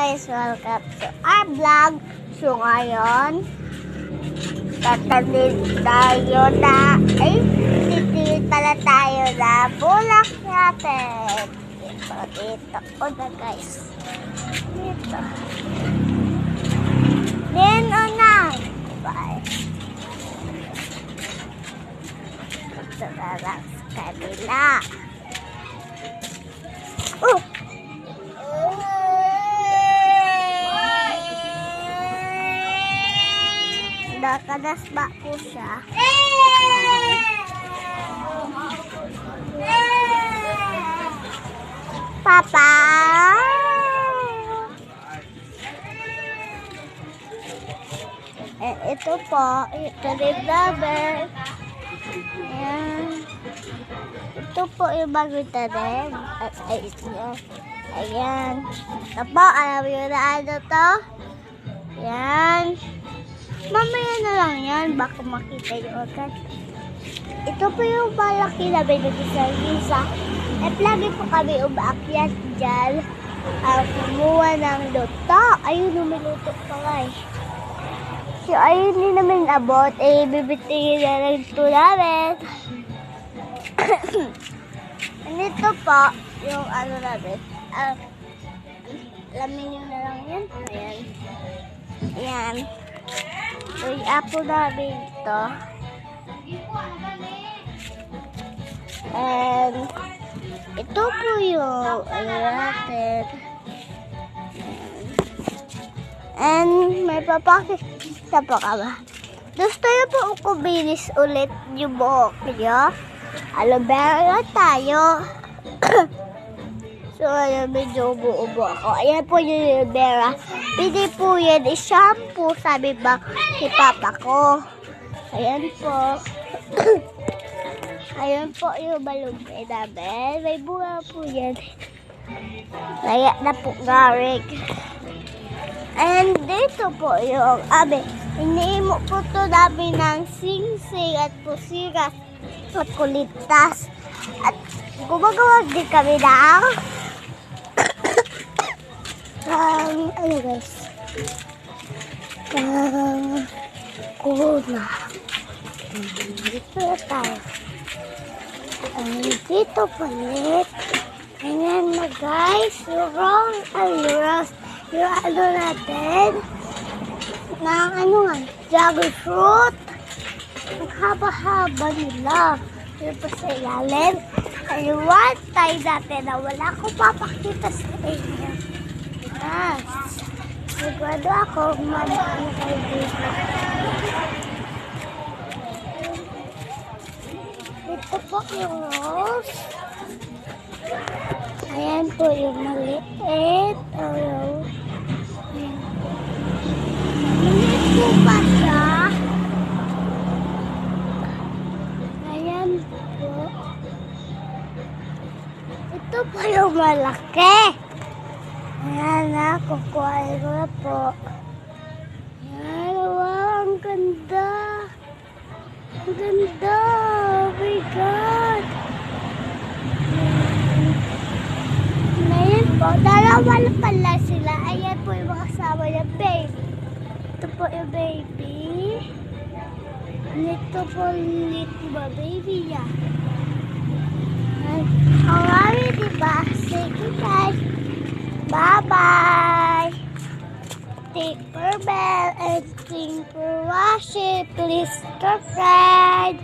guys, welcome to our vlog. So ngayon, titipid pala tayo na bulak natin. Dito, o na guys. Dito. Then, o na. Bye. Ito na lang sa kabila. Nakadasba po siya. Papa! Ito po, ito rin rubber. Ayan. Ito po yung bagong tanim. Ayan. Ito po, alam nyo na ano to? Ayan. Mamaya na lang yan, baka makita nyo agad. Ito po yung malaki na binigisa. At lagi po kami umaakyat dyan. Kumuha ng luto. Ayun, lumiluto pa nga eh. So, ayun din namin abot. Bibitingin na lang ito namin. Nito po, yung ano namin. Alamin nyo na lang yan. Ayan. Ayan. So, yung apple namin ito. And, ito po yung ano natin. And, may papakita pa ka ba? Gusto nyo po kuminis ulit yung buhok nyo? Aloe vera tayo. So, ayan, medyo ubo-ubo ako. Ayan po yung aloe vera. Pwede po yan i-shampoo, sabi ba si papa ko. Ayan po. Ayan po yung balugay namin. May bunga po yan. Kaya na po garik. And dito po yung iniimo po to namin ng singsing at pusiras at kulitas. At gumagawa din kami ng ano guys? Kuna. Dito tayo. Dito palit. Ayan na guys. Yung ano natin. Na ano nga. Dragon fruit. Ang haba-haba nila. Yun pa sa ilalim. Ayun, tayo natin na wala akong papakita sa inyo. Yes. Sigurado ako mamano kayo dito. Ito po yung rose. Ayan po yung maliit. Maliit po ba siya? Ayan po. Ito po yung malaki. Ayan na, kukuhain ko na po. Ayan, wow, ang ganda. Ang ganda. Oh my God. Ayan po, dalawa na pala sila. Ayan po yung mga kasama niya, baby. Ito po yung baby. Ito po yung baby niya. Ang rami, diba? Sige guys. Bye-bye! Thank for bell and thank for watching. Please subscribe.